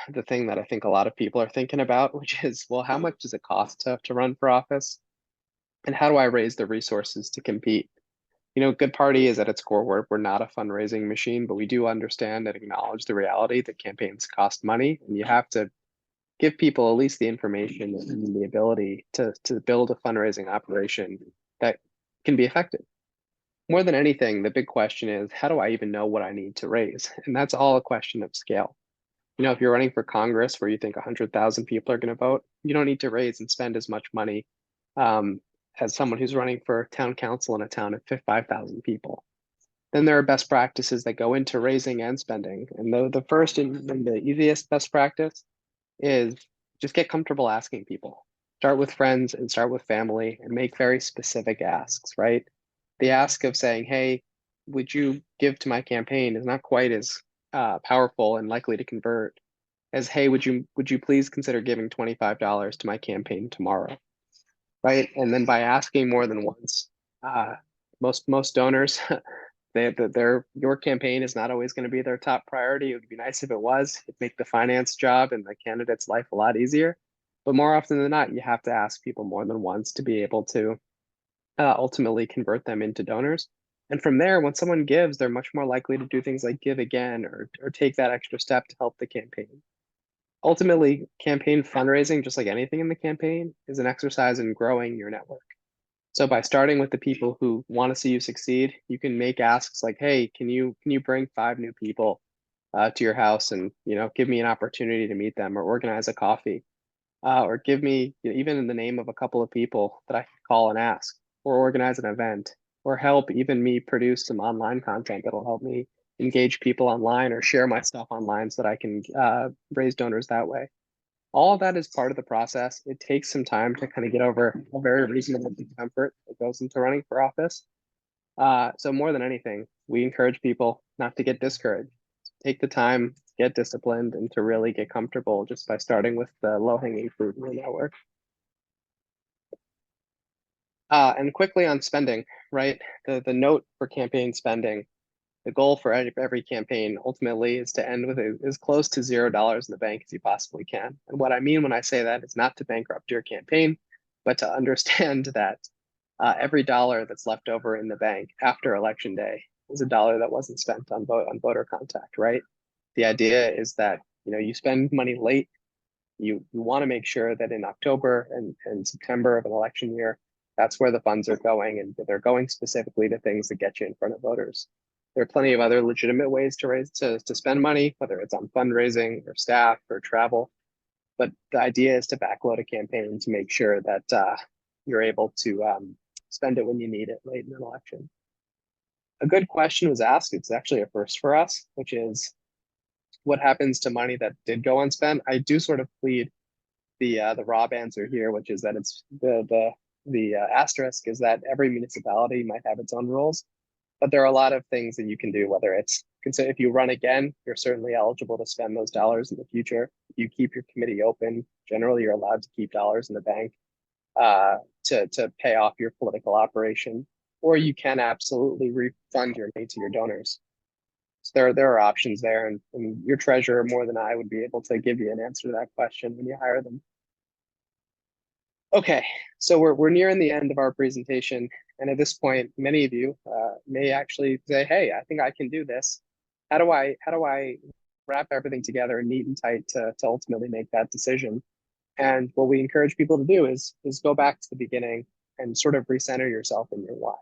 the thing that I think a lot of people are thinking about, which is, well, how much does it cost to run for office? And how do I raise the resources to compete? Good Party is at its core, we're not a fundraising machine, but we do understand and acknowledge the reality that campaigns cost money, and you have to give people at least the information and the ability to build a fundraising operation that can be effective. More than anything, the big question is, how do I even know what I need to raise? And that's all a question of scale. If you're running for Congress where you think 100,000 people are going to vote, you don't need to raise and spend as much money um, as someone who's running for town council in a town of 5,000 people. Then there are best practices that go into raising and spending. And the first and the easiest best practice is just get comfortable asking people. Start with friends and start with family and make very specific asks, right? The ask of saying, hey, would you give to my campaign is not quite as powerful and likely to convert as, hey, would you please consider giving $25 to my campaign tomorrow, right? And then by asking more than once, most donors, your campaign is not always going to be their top priority. It would be nice if it was. It'd make the finance job and the candidate's life a lot easier. But more often than not, you have to ask people more than once to be able to ultimately convert them into donors. And from there, when someone gives, they're much more likely to do things like give again or take that extra step to help the campaign. Ultimately, campaign fundraising, just like anything in the campaign, is an exercise in growing your network. So by starting with the people who want to see you succeed, you can make asks like, "Hey, can you bring 5 new people to your house and give me an opportunity to meet them, or organize a coffee, or give me even in the name of a couple of people that I can call and ask, or organize an event, or help even me produce some online content that'll help me engage people online or share my stuff online so that I can raise donors that way." All of that is part of the process. It takes some time to kind of get over a very reasonable discomfort that goes into running for office. So more than anything, we encourage people not to get discouraged. Take the time, get disciplined, and to really get comfortable just by starting with the low-hanging fruit in your network. And quickly on spending, right? The note for campaign spending, the goal for every campaign ultimately is to end with as close to $0 in the bank as you possibly can. And what I mean when I say that is not to bankrupt your campaign, but to understand that every dollar that's left over in the bank after election day is a dollar that wasn't spent on voter contact, right? The idea is that you spend money late. You want to make sure that in October and September of an election year, that's where the funds are going, and they're going specifically to things that get you in front of voters. There are plenty of other legitimate ways to spend money, whether it's on fundraising or staff or travel. But the idea is to backload a campaign to make sure that you're able to spend it when you need it late in an election. A good question was asked. It's actually a first for us, which is what happens to money that did go unspent? I do sort of plead the Rob answer here, which is that it's the asterisk is that every municipality might have its own rules, but there are a lot of things that you can do. Whether it's if you run again, you're certainly eligible to spend those dollars in the future. If you keep your committee open, generally you're allowed to keep dollars in the bank to pay off your political operation, or you can absolutely refund your money to your donors. So there are options there, and your treasurer more than I would be able to give you an answer to that question when you hire them. Okay, so we're nearing the end of our presentation, and at this point, many of you may actually say, "Hey, I think I can do this." How do I wrap everything together neat and tight to ultimately make that decision? And what we encourage people to do is go back to the beginning and sort of recenter yourself in your why.